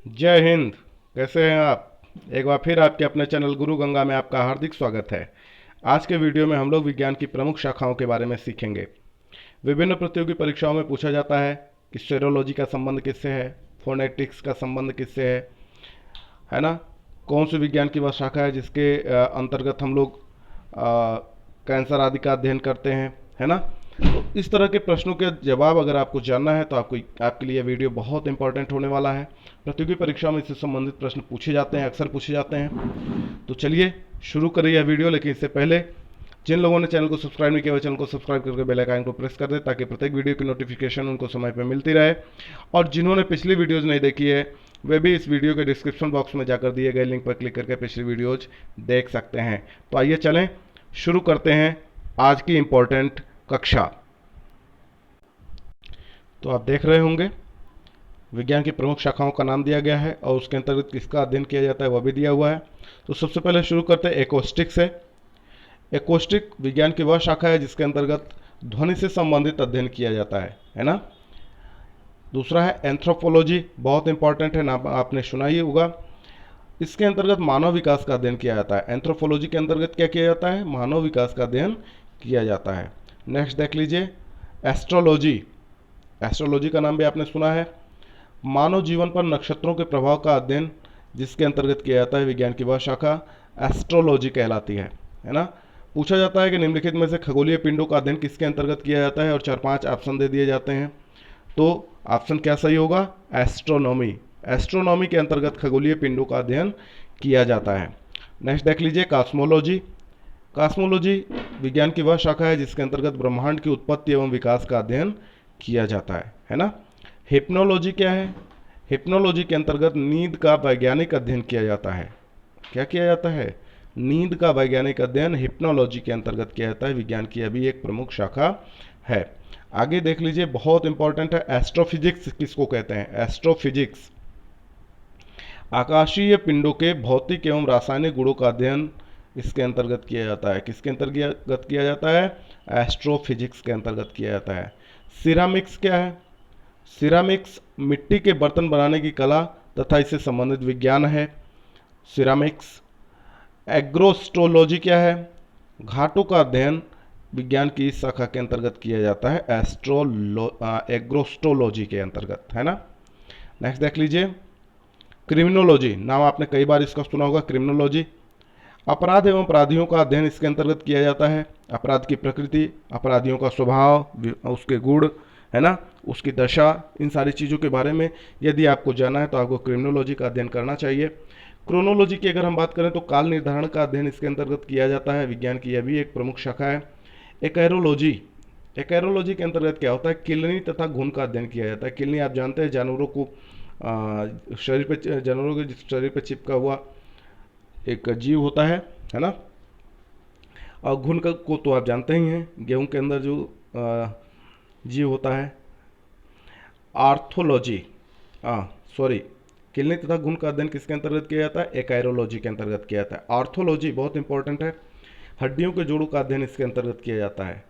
जय हिंद। कैसे हैं आप? एक बार फिर आपके अपने चैनल गुरु गंगा में आपका हार्दिक स्वागत है। आज के वीडियो में हम लोग विज्ञान की प्रमुख शाखाओं के बारे में सीखेंगे। विभिन्न प्रतियोगी परीक्षाओं में पूछा जाता है कि सेरोलॉजी का संबंध किससे है, फोनेटिक्स का संबंध किससे है ना? कौन सी विज्ञान की वह शाखा है जिसके अंतर्गत हम लोग कैंसर आदि का अध्ययन करते हैं, है ना? तो इस तरह के प्रश्नों के जवाब अगर आपको जानना है तो आपके लिए वीडियो बहुत इंपॉर्टेंट होने वाला है। प्रतियोगी परीक्षाओं में इससे संबंधित प्रश्न पूछे जाते हैं, अक्सर पूछे जाते हैं। तो चलिए शुरू करें यह वीडियो, लेकिन इससे पहले जिन लोगों ने चैनल को सब्सक्राइब नहीं किया, चैनल को सब्सक्राइब करके बेल आइकन को प्रेस कर दे ताकि प्रत्येक वीडियो की नोटिफिकेशन उनको समय पर मिलती रहे। और जिन्होंने पिछली वीडियोज़ नहीं देखी है वे भी इस वीडियो के डिस्क्रिप्शन बॉक्स में जाकर दिए गए लिंक पर क्लिक करके पिछली वीडियोज देख सकते हैं। तो आइए चलें शुरू करते हैं आज की इम्पोर्टेंट कक्षा। तो आप देख रहे होंगे विज्ञान की प्रमुख शाखाओं का नाम दिया गया है और उसके अंतर्गत किसका अध्ययन किया जाता है वह भी दिया हुआ है। तो सबसे पहले शुरू करते हैं एकोस्टिक से। एकोस्टिक विज्ञान की वह शाखा है जिसके अंतर्गत ध्वनि से संबंधित अध्ययन किया जाता है ना? दूसरा है एंथ्रोपोलॉजी, बहुत इंपॉर्टेंट है, नाम आपने सुना ही होगा। इसके अंतर्गत मानव विकास का अध्ययन किया जाता है। एंथ्रोपोलॉजी के अंतर्गत क्या किया जाता है? मानव विकास का अध्ययन किया जाता है। नेक्स्ट देख लीजिए एस्ट्रोलॉजी। एस्ट्रोलॉजी का नाम भी आपने सुना है। मानव जीवन पर नक्षत्रों के प्रभाव का अध्ययन जिसके अंतर्गत किया जाता है, विज्ञान की वह शाखा एस्ट्रोलॉजी कहलाती है ना? पूछा जाता है कि निम्नलिखित में से खगोलीय पिंडों का अध्ययन किसके अंतर्गत किया जाता है, और 4-5 ऑप्शन दे दिए जाते हैं। तो ऑप्शन क्या सही होगा? एस्ट्रोनॉमी। एस्ट्रोनॉमी के अंतर्गत खगोलीय पिंडों का अध्ययन किया जाता है। नेक्स्ट देख लीजिए कॉस्मोलॉजी। कॉस्मोलॉजी विज्ञान की वह शाखा है जिसके अंतर्गत ब्रह्मांड की उत्पत्ति एवं विकास का अध्ययन किया जाता है ना? हिप्नोलॉजी क्या है? हिप्नोलॉजी के अंतर्गत नींद का वैज्ञानिक अध्ययन किया जाता है। क्या किया जाता है? नींद का वैज्ञानिक अध्ययन हिप्नोलॉजी के अंतर्गत किया जाता है। विज्ञान की अभी एक प्रमुख शाखा है। आगे देख लीजिए, बहुत इंपॉर्टेंट है, एस्ट्रोफिजिक्स किसको कहते हैं? एस्ट्रोफिजिक्स आकाशीय पिंडों के भौतिक एवं रासायनिक गुणों का अध्ययन इसके अंतर्गत किया जाता है। किसके अंतर्गत किया जाता है? एस्ट्रोफिजिक्स के अंतर्गत किया जाता है। सिरामिक्स क्या है? सिरामिक्स मिट्टी के बर्तन बनाने की कला तथा इससे संबंधित विज्ञान है, सिरामिक्स। एग्रोस्ट्रोलॉजी क्या है? घाटों का अध्ययन विज्ञान की इस शाखा के अंतर्गत किया जाता है, एग्रोस्ट्रोलॉजी के अंतर्गत, है ना? नेक्स्ट देख लीजिए क्रिमिनोलॉजी। नाम आपने कई बार इसका सुना होगा, क्रिमिनोलॉजी। अपराध एवं अपराधियों का अध्ययन इसके अंतर्गत किया जाता है। अपराध की प्रकृति, अपराधियों का स्वभाव, उसके गुण, है ना, उसकी दशा, इन सारी चीज़ों के बारे में यदि आपको जानना है तो आपको क्रिमिनोलॉजी का अध्ययन करना चाहिए। क्रोनोलॉजी की अगर हम बात करें तो काल निर्धारण का अध्ययन इसके अंतर्गत किया जाता है। विज्ञान की यह भी एक प्रमुख शाखा है। एकैरोलॉजी। एकैरोलॉजी के अंतर्गत क्या होता है? किलनी तथा घुन का अध्ययन किया जाता है। किलनी आप जानते हैं, जानवरों को शरीर पे, जानवरों के शरीर पे चिपका हुआ एक जीव होता है ना? और घुन को तो आप जानते ही हैं, गेहूं के अंदर जो जीव होता है। आर्थोलॉजी, सॉरी, किलनी तथा घुन का अध्ययन किसके अंतर्गत किया जाता है? एकैरोलॉजी के अंतर्गत किया जाता है। आर्थोलॉजी बहुत इंपॉर्टेंट है, हड्डियों के जोड़ों का अध्ययन इसके अंतर्गत किया जाता है।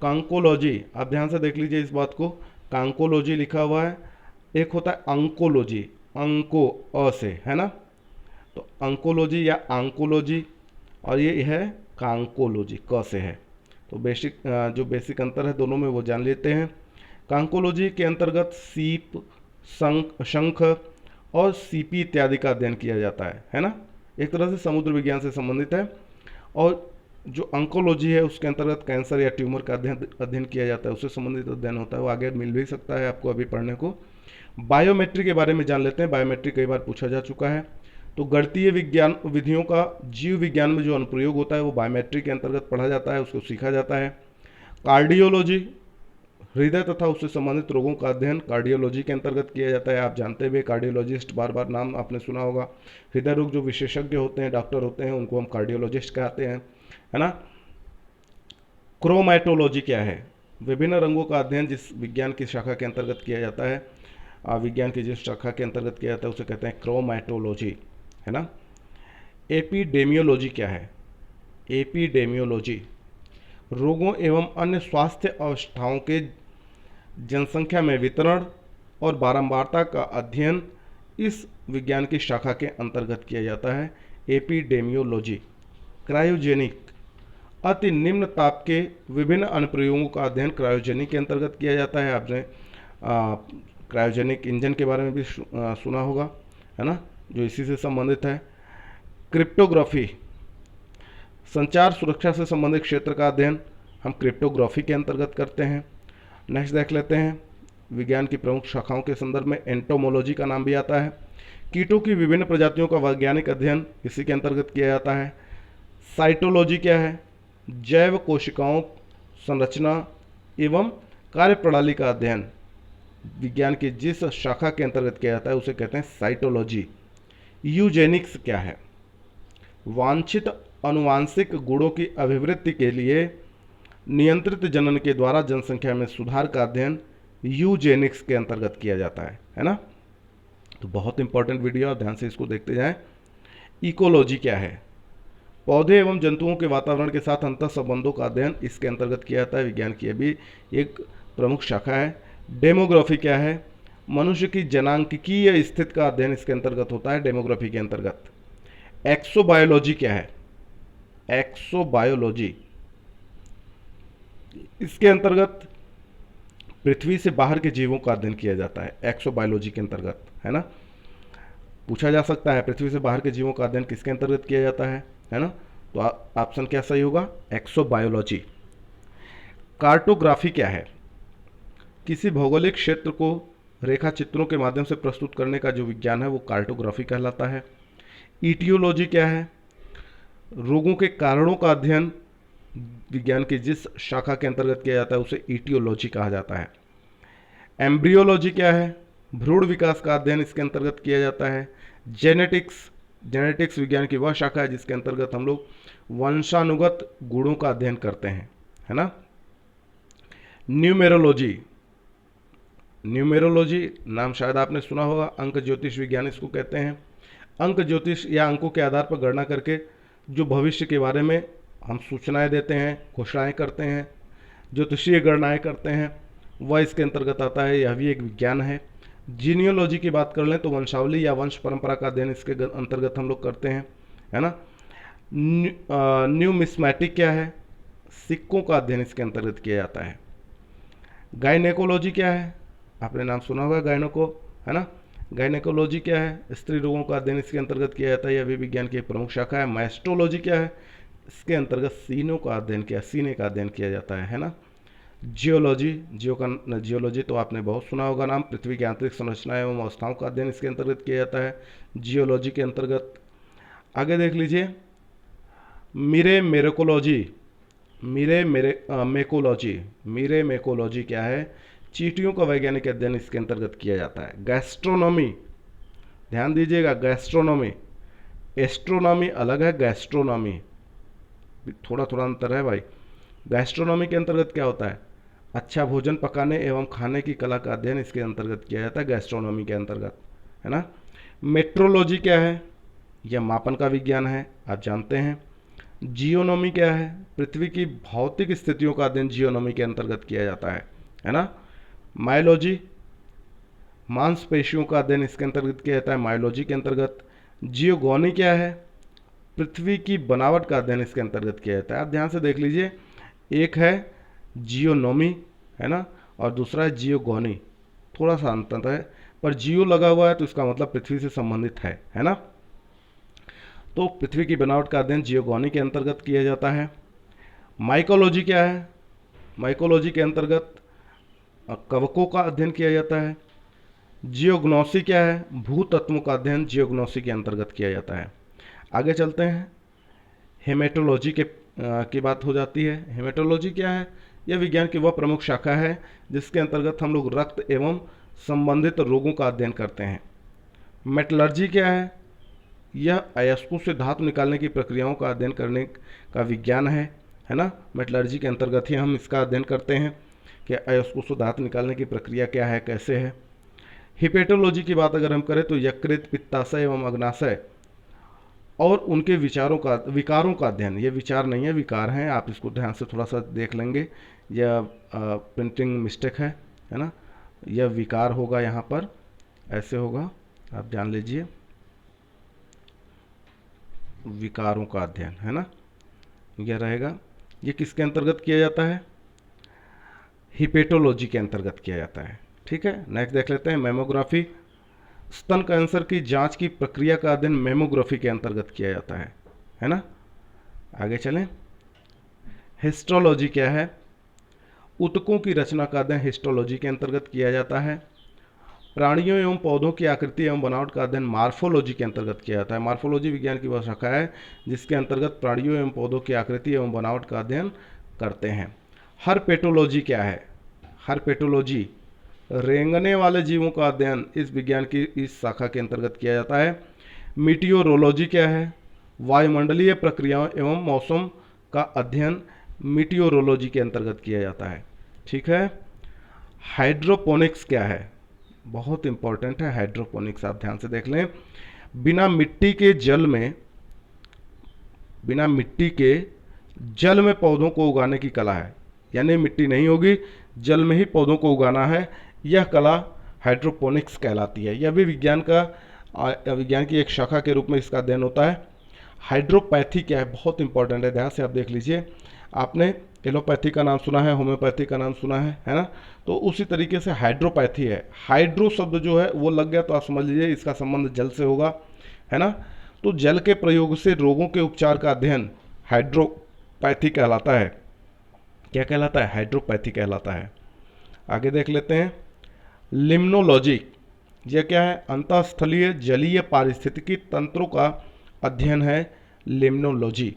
कांकोलॉजी, आप ध्यान से देख लीजिए इस बात को, कांकोलॉजी लिखा हुआ है। एक होता है अंकोलॉजी, अंको अ से, है ना? तो अंकोलॉजी या आंकोलॉजी, और ये है कांकोलॉजी, क से है। तो जो बेसिक अंतर है दोनों में वो जान लेते हैं। कांकोलॉजी के अंतर्गत सीप, शंख और सीपी इत्यादि का अध्ययन किया जाता है ना? एक तरह से समुद्र विज्ञान से संबंधित है। और जो अंकोलॉजी है उसके अंतर्गत कैंसर या ट्यूमर का अध्ययन किया जाता है, उससे संबंधित अध्ययन होता है। वो आगे मिल भी सकता है आपको अभी पढ़ने को। बायोमेट्री के बारे में जान लेते हैं। बायोमेट्री कई बार पूछा जा चुका है। तो गणितीय विज्ञान विधियों का जीव विज्ञान में जो अनुप्रयोग होता है वो बायोमेट्री के अंतर्गत पढ़ा जाता है, उसको सीखा जाता है। कार्डियोलॉजी, हृदय तथा उससे संबंधित रोगों का अध्ययन कार्डियोलॉजी के अंतर्गत किया जाता है। आप जानते हुए कार्डियोलॉजिस्ट, बार बार नाम आपने सुना होगा। हृदय रोग जो विशेषज्ञ होते हैं, डॉक्टर होते हैं, उनको हम कार्डियोलॉजिस्ट कहते हैं, है ना? क्रोमैटोलॉजी क्या है? विभिन्न रंगों का अध्ययन जिस विज्ञान की शाखा के अंतर्गत किया जाता है, विज्ञान की जिस शाखा के अंतर्गत किया जाता है उसे कहते हैं क्रोमैटोलॉजी, है ना? एपिडेमियोलॉजी क्या है? एपिडेमियोलॉजी रोगों एवं अन्य स्वास्थ्य अवस्थाओं के जनसंख्या में वितरण और बारंबारता का अध्ययन इस विज्ञान की शाखा के अंतर्गत किया जाता है एपिडेमियोलॉजी। क्रायोजेनिक, अति निम्न ताप के विभिन्न अनुप्रयोगों का अध्ययन क्रायोजेनिक के अंतर्गत किया जाता है। आपने क्रायोजेनिक इंजन के बारे में भी सुना होगा, है ना, जो इसी से संबंधित है। क्रिप्टोग्राफी, संचार सुरक्षा से संबंधित क्षेत्र का अध्ययन हम क्रिप्टोग्राफी के अंतर्गत करते हैं। नेक्स्ट देख लेते हैं, विज्ञान की प्रमुख शाखाओं के संदर्भ में एंटोमोलॉजी का नाम भी आता है। कीटों की विभिन्न प्रजातियों का वैज्ञानिक अध्ययन इसी के अंतर्गत किया जाता है। साइटोलॉजी क्या है? जैव कोशिकाओं संरचना एवं कार्यप्रणाली का अध्ययन विज्ञान की जिस शाखा के अंतर्गत किया जाता है उसे कहते हैं साइटोलॉजी। यूजेनिक्स क्या है? वांछित अनुवांशिक गुणों की अभिवृद्धि के लिए नियंत्रित जनन के द्वारा जनसंख्या में सुधार का अध्ययन यूजेनिक्स के अंतर्गत किया जाता है ना। तो बहुत इंपॉर्टेंट वीडियो, आप ध्यान से इसको देखते जाएं। इकोलॉजी क्या है? पौधे एवं जंतुओं के वातावरण के साथ अंतर संबंधों का अध्ययन इसके अंतर्गत किया जाता है। विज्ञान की भी एक प्रमुख शाखा है। डेमोग्राफी क्या है? मनुष्य की जनांकीय स्थिति का अध्ययन इसके अंतर्गत होता है डेमोग्राफी के अंतर्गत। एक्सोबायोलॉजी क्या है? एक्सोबायोलॉजी, इसके अंतर्गत पृथ्वी से बाहर के जीवों का अध्ययन किया जाता है एक्सोबायोलॉजी के अंतर्गत, है ना। पूछा जा सकता है पृथ्वी से बाहर के जीवों का अध्ययन किसके अंतर्गत किया जाता है ना। तो ऑप्शन क्या सही होगा? एक्सोबायोलॉजी। कार्टोग्राफी क्या है? किसी भौगोलिक क्षेत्र को रेखा चित्रों के माध्यम से प्रस्तुत करने का जो विज्ञान है वो कार्टोग्राफी कहलाता है। ईटियोलॉजी क्या है? रोगों के कारणों का अध्ययन विज्ञान की जिस शाखा के अंतर्गत किया जाता है उसे ईटियोलॉजी कहा जाता है। एम्ब्रियोलॉजी क्या है? भ्रूण विकास का अध्ययन इसके अंतर्गत किया जाता है। जेनेटिक्स विज्ञान की वह शाखा है जिसके अंतर्गत हम लोग वंशानुगत गुणों का अध्ययन करते हैं, है ना। न्यूमेरोलॉजी नाम शायद आपने सुना होगा, अंक ज्योतिष विज्ञान इसको कहते हैं। अंक ज्योतिष या अंकों के आधार पर गणना करके जो भविष्य के बारे में हम सूचनाएं देते हैं, घोषणाएं करते हैं, ज्योतिषीय गणनाएं करते हैं, वह इसके अंतर्गत आता है। यह भी एक विज्ञान है। जीनियोलॉजी की बात कर लें तो वंशावली या वंश परंपरा का अध्ययन इसके अंतर्गत हम लोग करते हैं, है ना। न्यूमिस्मैटिक क्या है? सिक्कों का अध्ययन इसके अंतर्गत किया जाता है। गायनेकोलॉजी क्या है? आपने नाम सुना होगा गायनेको, है ना। गायनेकोलॉजी क्या है? स्त्री रोगों का अध्ययन इसके अंतर्गत किया जाता है। यह भी विज्ञान की एक प्रमुख शाखा है। माइस्टोलॉजी क्या है? इसके अंतर्गत सीने का अध्ययन किया जाता है ना। जियोलॉजी तो आपने बहुत सुना होगा नाम। पृथ्वी की आंतरिक संरचना एवं अवस्थाओं का अध्ययन इसके अंतर्गत किया जाता है जियोलॉजी के अंतर्गत। आगे देख लीजिए, मेकोलॉजी क्या है? चींटियों का वैज्ञानिक अध्ययन इसके अंतर्गत किया जाता है। गैस्ट्रोनॉमी, ध्यान दीजिएगा, गैस्ट्रोनॉमी, एस्ट्रोनॉमी अलग है, गैस्ट्रोनॉमी थोड़ा थोड़ा अंतर है भाई। गैस्ट्रोनॉमी के अंतर्गत क्या होता है? अच्छा भोजन पकाने एवं खाने की कला का अध्ययन इसके अंतर्गत किया जाता है गैस्ट्रोनॉमी के अंतर्गत, है ना। मेट्रोलॉजी क्या है? यह मापन का विज्ञान है, आप जानते हैं। जियोनॉमी क्या है? पृथ्वी की भौतिक स्थितियों का अध्ययन जियोनॉमी के अंतर्गत किया जाता है ना। मायोलॉजी, मांसपेशियों का अध्ययन इसके अंतर्गत किया जाता है मायोलॉजी के अंतर्गत। जियोगोनी क्या है? पृथ्वी की बनावट का अध्ययन इसके अंतर्गत किया जाता है। आप ध्यान से देख लीजिए, एक है जियोनॉमी, है ना, और दूसरा है जियोगोनी। थोड़ा सा अंतर है, पर जियो लगा हुआ है तो इसका मतलब पृथ्वी से संबंधित है ना। तो पृथ्वी की बनावट का अध्ययन जियोगोनी के अंतर्गत किया जाता है। माइकोलॉजी क्या है? माइकोलॉजी के अंतर्गत कवकों का अध्ययन किया जाता है। जियोग्नोसी क्या है? भूतत्वों का अध्ययन जियोग्नोसी के अंतर्गत किया जाता है। आगे चलते हैं, हेमेटोलॉजी की बात हो जाती है। हेमेटोलॉजी क्या है? यह विज्ञान की वह प्रमुख शाखा है जिसके अंतर्गत हम लोग रक्त एवं संबंधित रोगों का अध्ययन करते हैं। मेटलर्जी क्या है? यह अयस्कों से धातु निकालने की प्रक्रियाओं का अध्ययन करने का विज्ञान है ना। मेटलर्जी के अंतर्गत ही हम इसका अध्ययन करते हैं कि अयस्कों से धातु निकालने की प्रक्रिया क्या है, कैसे है। हिपेटोलॉजी की बात अगर हम करें तो यकृत, पित्ताशय एवं अग्नाशय और उनके विकारों का अध्ययन। ये विचार नहीं है, विकार हैं, आप इसको ध्यान से थोड़ा सा देख लेंगे, यह प्रिंटिंग मिस्टेक है ना। यह विकार होगा, यहाँ पर ऐसे होगा, आप जान लीजिए, विकारों का अध्ययन, है ना, यह रहेगा। ये किसके अंतर्गत किया जाता है? हिपेटोलॉजी के अंतर्गत किया जाता है। ठीक है, नेक्स्ट देख लेते हैं मेमोग्राफी। स्तन कैंसर की जांच की प्रक्रिया का अध्ययन मेमोग्राफी के अंतर्गत किया जाता है ना। आगे चलें। हिस्टोलॉजी क्या है? ऊतकों की रचना का अध्ययन हिस्टोलॉजी के अंतर्गत किया जाता है। प्राणियों एवं पौधों की आकृति एवं बनावट का अध्ययन मार्फोलॉजी के अंतर्गत किया जाता है। मार्फोलॉजी विज्ञान की वह शाखा है जिसके अंतर्गत प्राणियों एवं पौधों की आकृति एवं बनावट का अध्ययन करते हैं। हर्पेटोलॉजी क्या है? हर्पेटोलॉजी रेंगने वाले जीवों का अध्ययन इस विज्ञान की इस शाखा के अंतर्गत किया जाता है। मीटियोरोलॉजी क्या है? वायुमंडलीय प्रक्रियाओं एवं मौसम का अध्ययन मीटियोरोलॉजी के अंतर्गत किया जाता है। ठीक है। हाइड्रोपोनिक्स क्या है? बहुत इंपॉर्टेंट है हाइड्रोपोनिक्स, आप ध्यान से देख लें। बिना मिट्टी के जल में पौधों को उगाने की कला है, यानी मिट्टी नहीं होगी, जल में ही पौधों को उगाना है, यह कला हाइड्रोपोनिक्स कहलाती है। यह भी विज्ञान की एक शाखा के रूप में इसका अध्ययन होता है। हाइड्रोपैथी क्या है? बहुत इंपॉर्टेंट है, ध्यान से आप देख लीजिए। आपने एलोपैथी का नाम सुना है, होम्योपैथी का नाम सुना है ना, तो उसी तरीके से हाइड्रोपैथी है। हाइड्रो शब्द जो है वो लग गया तो आप समझ लीजिए इसका संबंध जल से होगा, है ना। तो जल के प्रयोग से रोगों के उपचार का अध्ययन हाइड्रोपैथी कहलाता है। क्या कहलाता है? हाइड्रोपैथी कहलाता है। आगे देख लेते हैं लिम्नोलॉजी। यह क्या है? अंतःस्थलीय जलीय पारिस्थितिकी तंत्रों का अध्ययन है लिम्नोलॉजी।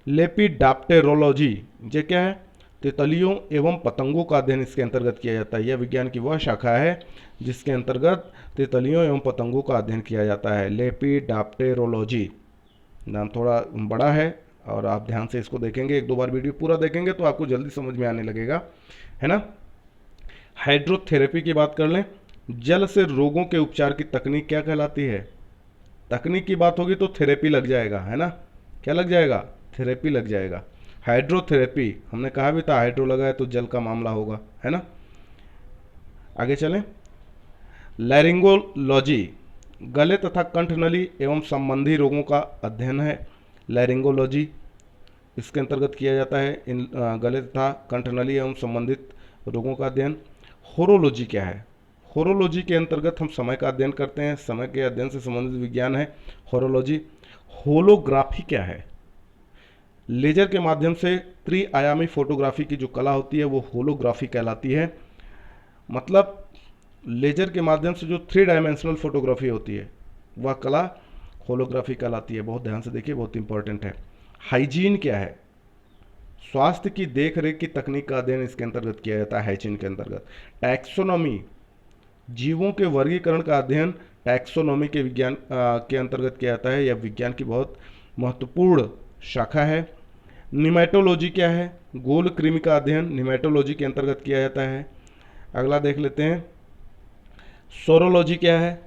लेपिडाप्टेरोलॉजी, ये क्या है? तितलियों एवं पतंगों का अध्ययन इसके अंतर्गत किया जाता है। यह विज्ञान की वह शाखा है जिसके अंतर्गत तितलियों एवं पतंगों का अध्ययन किया जाता है। लेपिडाप्टेरोलॉजी, नाम थोड़ा बड़ा है और आप ध्यान से इसको देखेंगे, एक दो बार वीडियो पूरा देखेंगे तो आपको जल्दी समझ में आने लगेगा, है ना। हाइड्रोथेरेपी की बात कर लें। जल से रोगों के उपचार की तकनीक क्या कहलाती है? तकनीक की बात होगी तो थेरेपी लग जाएगा, है ना। क्या लग जाएगा? थेरेपी लग जाएगा। हाइड्रोथेरेपी, हमने कहा भी था हाइड्रो लगा है तो जल का मामला होगा, है ना। आगे चलें। लैरिंगोलॉजी, गले तथा कंठनली एवं संबंधी रोगों का अध्ययन है लैरिंगोलॉजी, इसके अंतर्गत किया जाता है इन गले तथा कंठनली एवं संबंधित रोगों का अध्ययन। होरोलॉजी क्या है? होरोलॉजी के अंतर्गत हम समय का अध्ययन करते हैं, समय के अध्ययन से संबंधित विज्ञान है होरोलॉजी। होलोग्राफी क्या है? लेजर के माध्यम से त्रिआयामी फोटोग्राफी की जो कला होती है वो होलोग्राफी कहलाती है। मतलब लेजर के माध्यम से जो 3 डायमेंशनल फोटोग्राफी होती है वह कला होलोग्राफी कहलाती है। बहुत ध्यान से देखिए, बहुत इंपॉर्टेंट है। हाइजीन क्या है? स्वास्थ्य की देख रेख की तकनीक का अध्ययन इसके अंतर्गत किया जाता है हाइजीन के अंतर्गत। टैक्सोनॉमी, जीवों के वर्गीकरण का अध्ययन टैक्सोनॉमी के विज्ञान के अंतर्गत किया जाता है। यह विज्ञान की बहुत महत्वपूर्ण शाखा है। निमेटोलॉजी क्या है? गोल कृमि का अध्ययन निमेटोलॉजी के अंतर्गत किया जाता है। अगला देख लेते हैं सोरोलॉजी क्या है?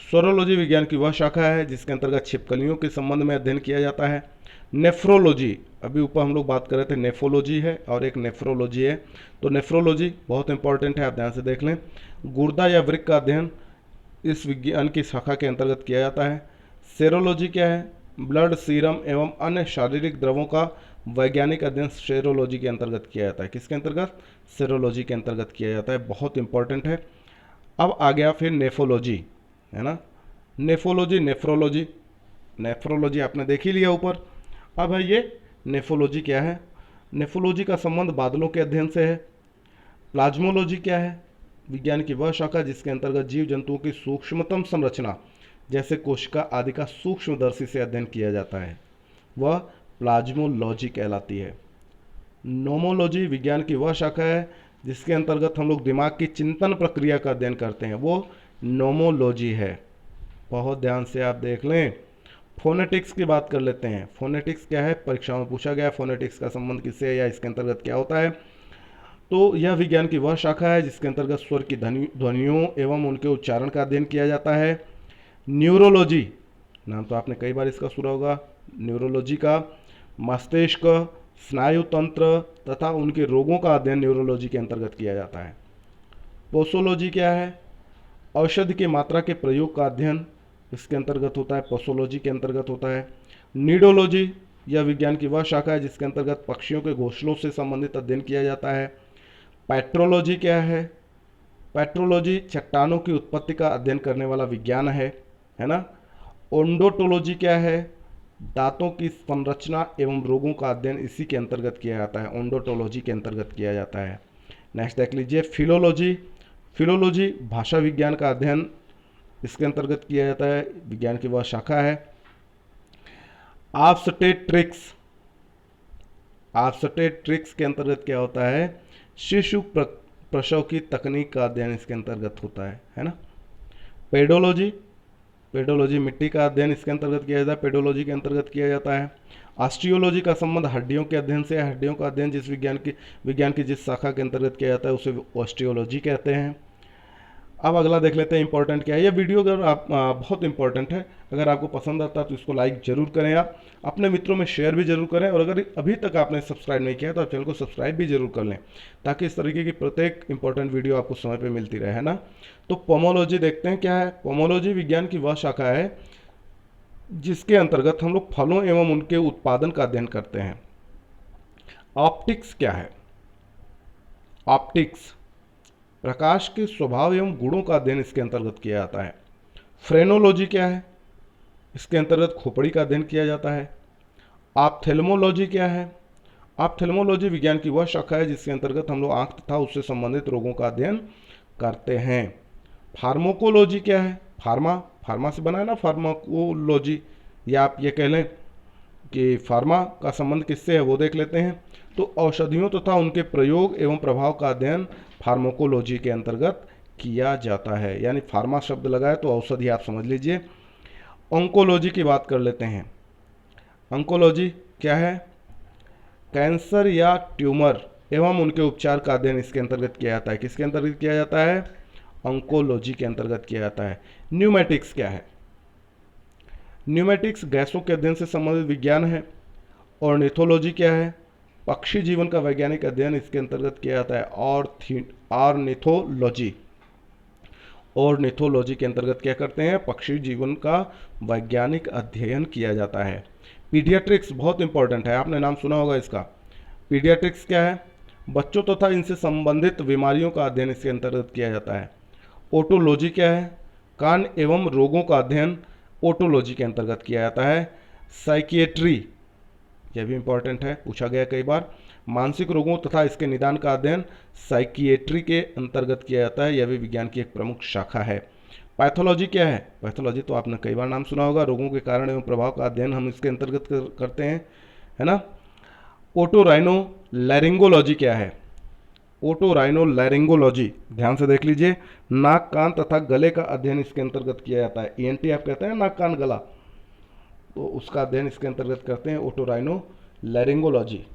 सोरोलॉजी विज्ञान की वह शाखा है जिसके अंतर्गत छिपकलियों के संबंध में अध्ययन किया जाता है। नेफ्रोलॉजी, अभी ऊपर हम लोग बात कर रहे थे, नेफ्रोलॉजी है और एक नेफ्रोलॉजी है। तो नेफ्रोलॉजी बहुत इंपॉर्टेंट है, आप ध्यान से देख लें। गुर्दा या वृक्क का अध्ययन इस विज्ञान की शाखा के अंतर्गत किया जाता है। सेरोलॉजी क्या है? ब्लड, सीरम एवं अन्य शारीरिक द्रवों का वैज्ञानिक अध्ययन सेरोलॉजी के अंतर्गत किया जाता है। किसके अंतर्गत? सेरोलॉजी के अंतर्गत किया जाता है, बहुत इंपॉर्टेंट है। अब आ गया फिर नेफोलॉजी, है ना। नेफोलॉजी, नेफ्रोलॉजी, नेफ्रोलॉजी आपने देख ही लिया ऊपर। अब है ये नेफोलॉजी क्या है? नेफोलॉजी का संबंध बादलों के अध्ययन से है। प्लाज्मोलॉजी क्या है? विज्ञान की वह शाखा जिसके अंतर्गत जीव जंतुओं की सूक्ष्मतम संरचना जैसे कोशिका आदि का सूक्ष्मदर्शी से अध्ययन किया जाता है, वह प्लाज्मोलॉजी कहलाती है। नोमोलॉजी विज्ञान की वह शाखा है जिसके अंतर्गत हम लोग दिमाग की चिंतन प्रक्रिया का अध्ययन करते हैं, वो नोमोलॉजी है। बहुत ध्यान से आप देख लें। फोनेटिक्स की बात कर लेते हैं। फोनेटिक्स क्या है? परीक्षाओं में पूछा गया फोनेटिक्स का संबंध किससे है या इसके अंतर्गत क्या होता है। तो यह विज्ञान की वह शाखा है जिसके अंतर्गत स्वर की ध्वनियों एवं उनके उच्चारण का अध्ययन किया जाता है। न्यूरोलॉजी, नाम तो आपने कई बार इसका सुना होगा। न्यूरोलॉजी का मस्तिष्क, स्नायु तंत्र तथा उनके रोगों का अध्ययन न्यूरोलॉजी के अंतर्गत किया जाता है। पोसोलॉजी क्या है? औषधि की मात्रा के प्रयोग का अध्ययन इसके अंतर्गत होता है, पोसोलॉजी के अंतर्गत होता है। नीडोलॉजी यह विज्ञान की वह शाखा है जिसके अंतर्गत पक्षियों के घोंसलों से संबंधित अध्ययन किया जाता है। पेट्रोलॉजी क्या है? पेट्रोलॉजी चट्टानों की उत्पत्ति का अध्ययन करने वाला विज्ञान है ना। ओंडोटोलॉजी क्या है? दांतों की संरचना एवं रोगों का अध्ययन इसी के अंतर्गत किया जाता है, ओंडोटोलॉजी के अंतर्गत किया जाता है। नेक्स्ट देख लीजिए फिलोलॉजी। फिलोलॉजी भाषा विज्ञान का अध्ययन इसके अंतर्गत किया जाता है, विज्ञान की वह शाखा है। ऑब्स्टेट्रिक्स, ऑब्स्टेट्रिक्स के अंतर्गत क्या होता है? शिशु प्रसव की तकनीक का अध्ययन इसके अंतर्गत होता है ना। पेडोलॉजी, पेडोलॉजी मिट्टी का अध्ययन इसके अंतर्गत किया जाता है, पेडोलॉजी के अंतर्गत किया जाता है। ऑस्टियोलॉजी का संबंध हड्डियों के अध्ययन से है, हड्डियों का अध्ययन जिस विज्ञान की जिस शाखा के अंतर्गत किया जाता है उसे ऑस्टियोलॉजी कहते हैं। अब अगला देख लेते हैं इंपॉर्टेंट क्या है। यह वीडियो अगर आप बहुत इंपॉर्टेंट है, अगर आपको पसंद आता है तो इसको लाइक जरूर करें, आप अपने मित्रों में शेयर भी जरूर करें, और अगर अभी तक आपने सब्सक्राइब नहीं किया तो आप चैनल को सब्सक्राइब भी जरूर कर लें, ताकि इस तरीके की प्रत्येक इंपॉर्टेंट वीडियो आपको समय पे मिलती रहे, है ना। तो पोमोलॉजी देखते हैं क्या है। पोमोलॉजी विज्ञान की वह शाखा है जिसके अंतर्गत हम लोग फलों एवं उनके उत्पादन का अध्ययन करते हैं। ऑप्टिक्स क्या है? ऑप्टिक्स प्रकाश के स्वभाव एवं गुणों का अध्ययन इसके अंतर्गत किया जाता है। फ्रेनोलॉजी क्या है? इसके अंतर्गत खोपड़ी का अध्ययन किया जाता है। ऑप्थेल्मोलॉजी क्या है? ऑप्थेल्मोलॉजी विज्ञान की वह शाखा है जिसके अंतर्गत हम लोग आंख तथा उससे संबंधित रोगों का अध्ययन करते हैं। फार्माकोलॉजी क्या है? फार्मा से बना है ना फार्माकोलॉजी, या आप ये कह लें कि फार्मा का संबंध किससे है वो देख लेते हैं। तो औषधियों तथा उनके प्रयोग एवं प्रभाव का अध्ययन फार्माकोलॉजी के अंतर्गत किया जाता है, यानी फार्मा शब्द लगा है तो औषधि आप समझ लीजिए। ऑन्कोलॉजी की बात कर लेते हैं। ऑन्कोलॉजी क्या है? कैंसर या ट्यूमर एवं उनके उपचार का अध्ययन इसके अंतर्गत किया जाता है। किसके अंतर्गत किया जाता है? ऑन्कोलॉजी के अंतर्गत किया जाता है। न्यूमेटिक्स क्या है? न्यूमेटिक्स गैसों के अध्ययन से संबंधित विज्ञान है। ऑर्निथोलॉजी क्या है? पक्षी जीवन का वैज्ञानिक अध्ययन इसके अंतर्गत किया जाता है। ऑर्निथोलॉजी, ऑर्निथोलॉजी के अंतर्गत क्या करते हैं? पक्षी जीवन का वैज्ञानिक अध्ययन किया जाता है। पीडियाट्रिक्स बहुत इंपॉर्टेंट है, आपने नाम सुना होगा इसका। पीडियाट्रिक्स क्या है? बच्चों तथा इनसे संबंधित बीमारियों का अध्ययन इसके अंतर्गत किया जाता है। ओटोलॉजी क्या है? कान एवं रोगों का अध्ययन ओटोलॉजी के अंतर्गत किया जाता है। साइकिएट्री, यह भी इंपॉर्टेंट है, पूछा गया कई बार। मानसिक रोगों तथा इसके निदान का अध्ययन साइकिएट्री के अंतर्गत किया जाता है, यह भी विज्ञान की एक प्रमुख शाखा है। पैथोलॉजी क्या है? पैथोलॉजी तो आपने कई बार नाम सुना होगा, रोगों के कारण एवं प्रभाव का अध्ययन हम इसके अंतर्गत करते हैं, है ना। ओटोराइनो लैरिंगोलॉजी क्या है? ओटोराइनो लैरिंगोलॉजी ध्यान से देख लीजिए, नाक कान तथा गले का अध्ययन इसके अंतर्गत किया जाता है। ईएनटी आप कहते हैं नाक कान गला, तो उसका अध्ययन इसके अंतर्गत करते हैं, ओटोराइनो लैरिंगोलॉजी।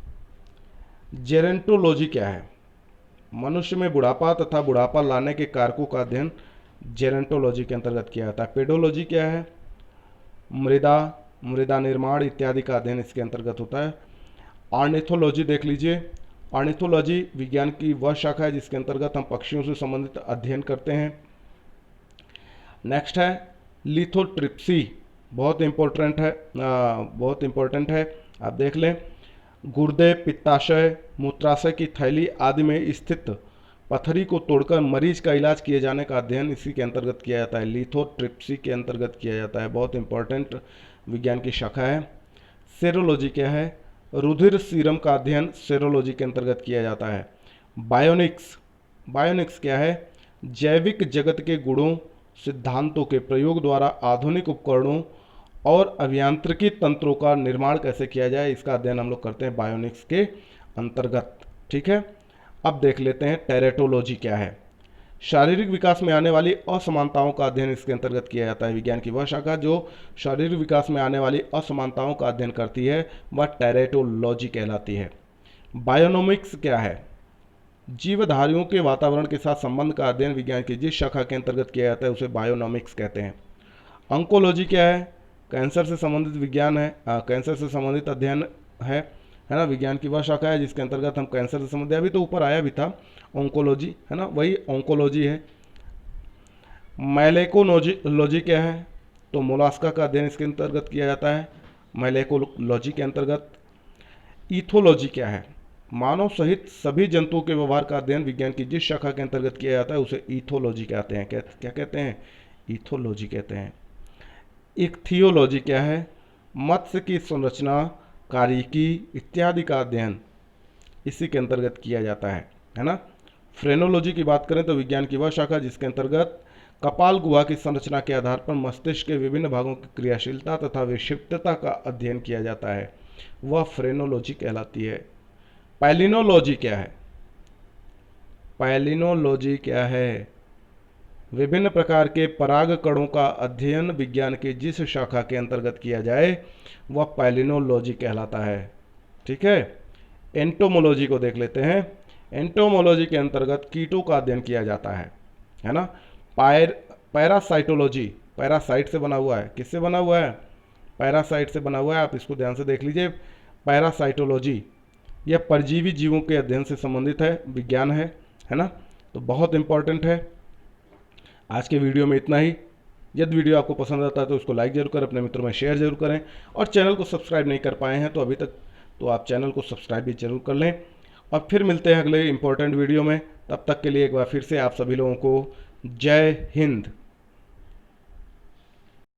जेरेंटोलॉजी क्या है? मनुष्य में बुढ़ापा तथा बुढ़ापा लाने के कारकों का अध्ययन जेरेंटोलॉजी के अंतर्गत किया जाता है। पेडोलॉजी क्या है? मृदा निर्माण इत्यादि का अध्ययन इसके अंतर्गत होता है। ऑर्निथोलॉजी देख लीजिए, ऑर्निथोलॉजी विज्ञान की वह शाखा है जिसके अंतर्गत हम पक्षियों से संबंधित अध्ययन करते हैं। नेक्स्ट है लिथोट्रिप्सी, बहुत इंपॉर्टेंट है, आप देख लें। गुर्दे, पित्ताशय, मूत्राशय की थैली आदि में स्थित पथरी को तोड़कर मरीज का इलाज किए जाने का अध्ययन इसी के अंतर्गत किया जाता है, लिथोट्रिप्सी के अंतर्गत किया जाता है, बहुत इंपॉर्टेंट विज्ञान की शाखा है। सेरोलॉजी क्या है? रुधिर सीरम का अध्ययन सेरोलॉजी के अंतर्गत किया जाता है। बायोनिक्स क्या है? जैविक जगत के गुणों सिद्धांतों के प्रयोग द्वारा आधुनिक उपकरणों और अभियांत्रिकी तंत्रों का निर्माण कैसे किया जाए, इसका अध्ययन हम लोग करते हैं बायोनिक्स के अंतर्गत, ठीक है। अब देख लेते हैं टेरेटोलॉजी क्या है? शारीरिक विकास में आने वाली असमानताओं का अध्ययन इसके अंतर्गत किया जाता है। विज्ञान की वह शाखा जो शारीरिक विकास में आने वाली असमानताओं का अध्ययन करती है वह टेरेटोलॉजी कहलाती है। बायोनोमिक्स क्या है? जीवधारियों के वातावरण के साथ संबंध का अध्ययन विज्ञान की जिस शाखा के अंतर्गत किया जाता है उसे बायोनोमिक्स कहते हैं। ऑन्कोलॉजी क्या है? कैंसर से संबंधित विज्ञान है, कैंसर से संबंधित अध्ययन है ना, विज्ञान की वह शाखा है जिसके अंतर्गत हम कैंसर से संबंधित, अभी तो ऊपर आया भी था ऑन्कोलॉजी, है ना, वही ऑन्कोलॉजी है। मैलेकोलॉजी क्या है? तो मोलास्का का अध्ययन इसके अंतर्गत किया जाता है, मैलेकोलॉजी के अंतर्गत। ईथोलॉजी क्या है? मानव सहित सभी जंतुओं के व्यवहार का अध्ययन विज्ञान की जिस शाखा के अंतर्गत किया जाता है उसे ईथोलॉजी कहते हैं। क्या कहते हैं? ईथोलॉजी कहते हैं। इक्थियोलॉजी क्या है? मत्स्य की संरचना, कार्यकी इत्यादि का अध्ययन इसी के अंतर्गत किया जाता है ना। फ्रेनोलॉजी की बात करें तो विज्ञान की वह शाखा जिसके अंतर्गत कपाल गुहा की संरचना के आधार पर मस्तिष्क के विभिन्न भागों की क्रियाशीलता तथा विक्षिप्तता का अध्ययन किया जाता है, वह फ्रेनोलॉजी कहलाती है। पैलिनोलॉजी क्या है? पैलिनोलॉजी क्या है? विभिन्न प्रकार के पराग कणों का अध्ययन विज्ञान की जिस शाखा के अंतर्गत किया जाए वह पैलिनोलॉजी कहलाता है। ठीक है। एंटोमोलॉजी को देख लेते हैं। एंटोमोलॉजी के अंतर्गत कीटों का अध्ययन किया जाता है ना। पैरासाइटोलॉजी, पैरासाइट से बना हुआ है। किससे बना हुआ है? पैरासाइट से बना हुआ है। आप इसको ध्यान से देख लीजिए। पैरासाइटोलॉजी यह परजीवी जीवों के अध्ययन से संबंधित है, विज्ञान है ना। तो बहुत इंपॉर्टेंट है। आज के वीडियो में इतना ही। यदि वीडियो आपको पसंद आता है तो उसको लाइक जरूर करें, अपने मित्रों में शेयर जरूर करें, और चैनल को सब्सक्राइब नहीं कर पाए हैं तो अभी तक तो आप चैनल को सब्सक्राइब भी जरूर कर लें। और फिर मिलते हैं अगले इंपॉर्टेंट वीडियो में। तब तक के लिए एक बार फिर से आप सभी लोगों को जय हिंद।